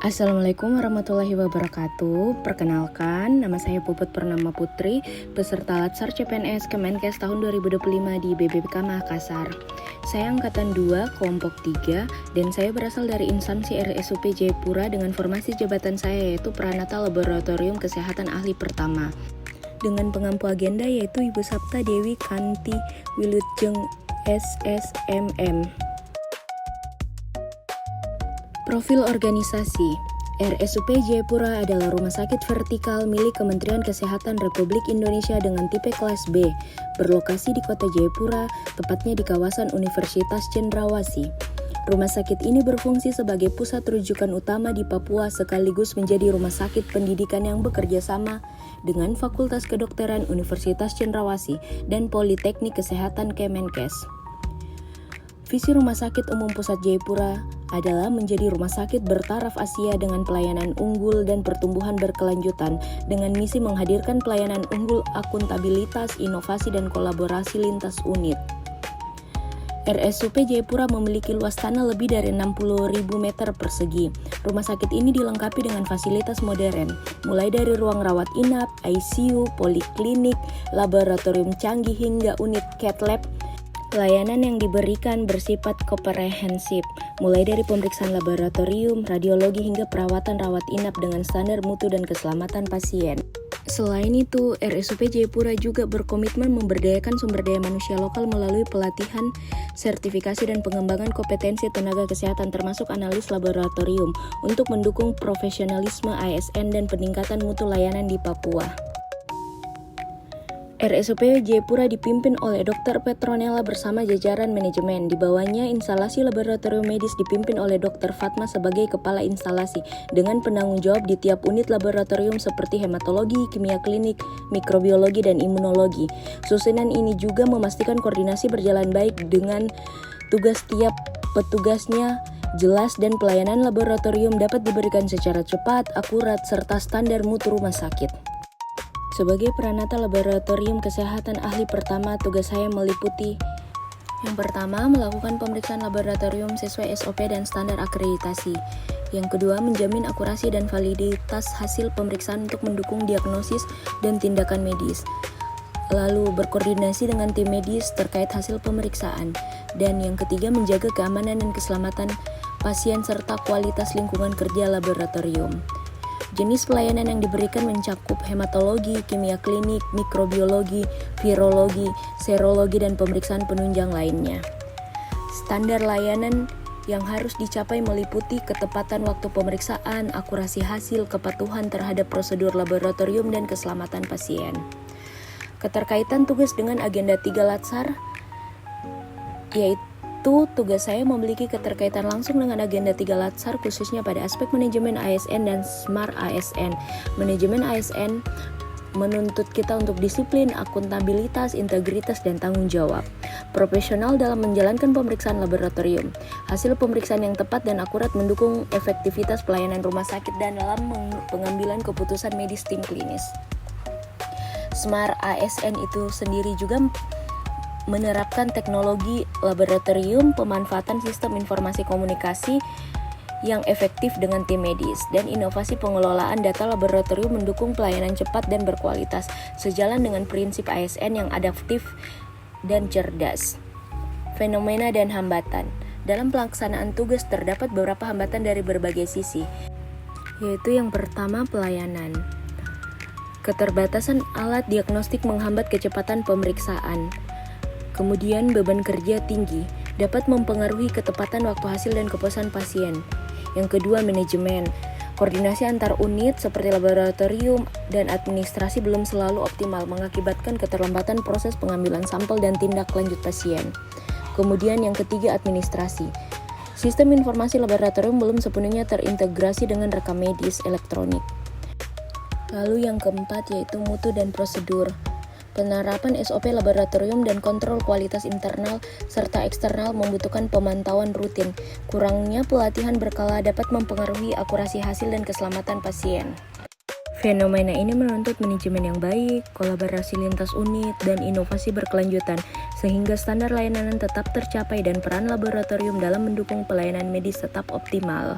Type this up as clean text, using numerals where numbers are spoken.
Assalamualaikum warahmatullahi wabarakatuh. Perkenalkan, nama saya Puput Purnama Putri, peserta Latsar CPNS Kemenkes tahun 2025 di BPPK Makassar. Saya angkatan 2, kelompok 3, dan saya berasal dari instansi RSUP Jayapura dengan formasi jabatan saya yaitu Pranata Laboratorium Kesehatan Ahli Pertama. Dengan pengampu agenda yaitu Ibu Sapta Dewi Kanti Wilujeng SSMM. Profil organisasi. RSUP Jayapura adalah rumah sakit vertikal milik Kementerian Kesehatan Republik Indonesia dengan tipe kelas B, berlokasi di Kota Jayapura, tepatnya di kawasan Universitas Cendrawasih. Rumah sakit ini berfungsi sebagai pusat rujukan utama di Papua sekaligus menjadi rumah sakit pendidikan yang bekerja sama dengan Fakultas Kedokteran Universitas Cendrawasih dan Politeknik Kesehatan Kemenkes. Visi Rumah Sakit Umum Pusat Jayapura adalah menjadi rumah sakit bertaraf Asia dengan pelayanan unggul dan pertumbuhan berkelanjutan dengan misi menghadirkan pelayanan unggul, akuntabilitas, inovasi, dan kolaborasi lintas unit. RSUP Jayapura memiliki luas tanah lebih dari 60.000 meter persegi. Rumah sakit ini dilengkapi dengan fasilitas modern, mulai dari ruang rawat inap, ICU, poliklinik, laboratorium canggih hingga unit cath lab. Pelayanan yang diberikan bersifat komprehensif, mulai dari pemeriksaan laboratorium, radiologi hingga perawatan rawat inap dengan standar mutu dan keselamatan pasien. Selain itu, RSUP Jayapura juga berkomitmen memberdayakan sumber daya manusia lokal melalui pelatihan, sertifikasi, dan pengembangan kompetensi tenaga kesehatan termasuk analis laboratorium untuk mendukung profesionalisme ASN dan peningkatan mutu layanan di Papua. RSUP Jayapura dipimpin oleh Dr. Petronella bersama jajaran manajemen. Di bawahnya, instalasi laboratorium medis dipimpin oleh Dr. Fatma sebagai kepala instalasi dengan penanggung jawab di tiap unit laboratorium seperti hematologi, kimia klinik, mikrobiologi, dan imunologi. Susunan ini juga memastikan koordinasi berjalan baik dengan tugas tiap petugasnya jelas dan pelayanan laboratorium dapat diberikan secara cepat, akurat, serta standar mutu rumah sakit. Sebagai Pranata Laboratorium Kesehatan Ahli Pertama, tugas saya meliputi: yang pertama, melakukan pemeriksaan laboratorium sesuai SOP dan standar akreditasi. Yang kedua, menjamin akurasi dan validitas hasil pemeriksaan untuk mendukung diagnosis dan tindakan medis. Lalu, berkoordinasi dengan tim medis terkait hasil pemeriksaan. Dan yang ketiga, menjaga keamanan dan keselamatan pasien serta kualitas lingkungan kerja laboratorium. Jenis pelayanan yang diberikan mencakup hematologi, kimia klinik, mikrobiologi, virologi, serologi, dan pemeriksaan penunjang lainnya. Standar layanan yang harus dicapai meliputi ketepatan waktu pemeriksaan, akurasi hasil, kepatuhan terhadap prosedur laboratorium, dan keselamatan pasien. Keterkaitan tugas dengan agenda 3 Latsar, yaitu tugas saya memiliki keterkaitan langsung dengan agenda 3 Latsar khususnya pada aspek manajemen ASN dan Smart ASN. Manajemen ASN menuntut kita untuk disiplin, akuntabilitas, integritas, dan tanggung jawab. Profesional dalam menjalankan pemeriksaan laboratorium. Hasil pemeriksaan yang tepat dan akurat mendukung efektivitas pelayanan rumah sakit dan dalam pengambilan keputusan medis tim klinis. Smart ASN itu sendiri juga menerapkan teknologi laboratorium, pemanfaatan sistem informasi komunikasi yang efektif dengan tim medis, dan inovasi pengelolaan data laboratorium mendukung pelayanan cepat dan berkualitas, sejalan dengan prinsip ASN yang adaptif dan cerdas. Fenomena dan hambatan. Dalam pelaksanaan tugas terdapat beberapa hambatan dari berbagai sisi, yaitu yang pertama, pelayanan. Keterbatasan alat diagnostik menghambat kecepatan pemeriksaan. Kemudian beban kerja tinggi dapat mempengaruhi ketepatan waktu hasil dan kepuasan pasien. Yang kedua, manajemen. Koordinasi antar unit seperti laboratorium dan administrasi belum selalu optimal, mengakibatkan keterlambatan proses pengambilan sampel dan tindak lanjut pasien. Kemudian yang ketiga, administrasi. Sistem informasi laboratorium belum sepenuhnya terintegrasi dengan rekam medis elektronik. Lalu yang keempat yaitu mutu dan prosedur. Penerapan SOP laboratorium dan kontrol kualitas internal serta eksternal membutuhkan pemantauan rutin. Kurangnya pelatihan berkala dapat mempengaruhi akurasi hasil dan keselamatan pasien. Fenomena ini menuntut manajemen yang baik, kolaborasi lintas unit, dan inovasi berkelanjutan, sehingga standar layanan tetap tercapai dan peran laboratorium dalam mendukung pelayanan medis tetap optimal.